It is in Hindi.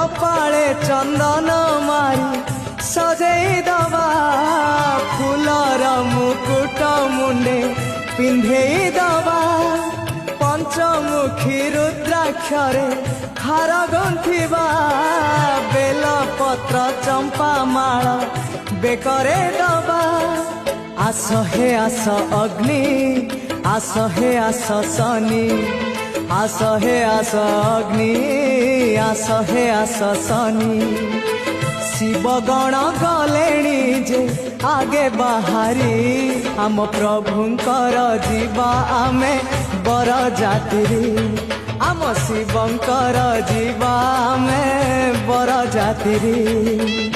कपाळे चंदन मारी सजई दबा फूलर मुकुट मुंडे पिंधेई दबा पंचमुखी रुद्राक्षरे हार गुंथिबा बेलपत्र चंपा माळ बेकरे दबा आस हे आस अग्नि आस हे आस शनि आस हे आस अग्नि आस हे आस शनि शिव गण गलेणी जे आगे बाहरी आम प्रभुंकर जीवा आमे बर जातिरी आम शिवंकर जीवा आमे बर जातिरी।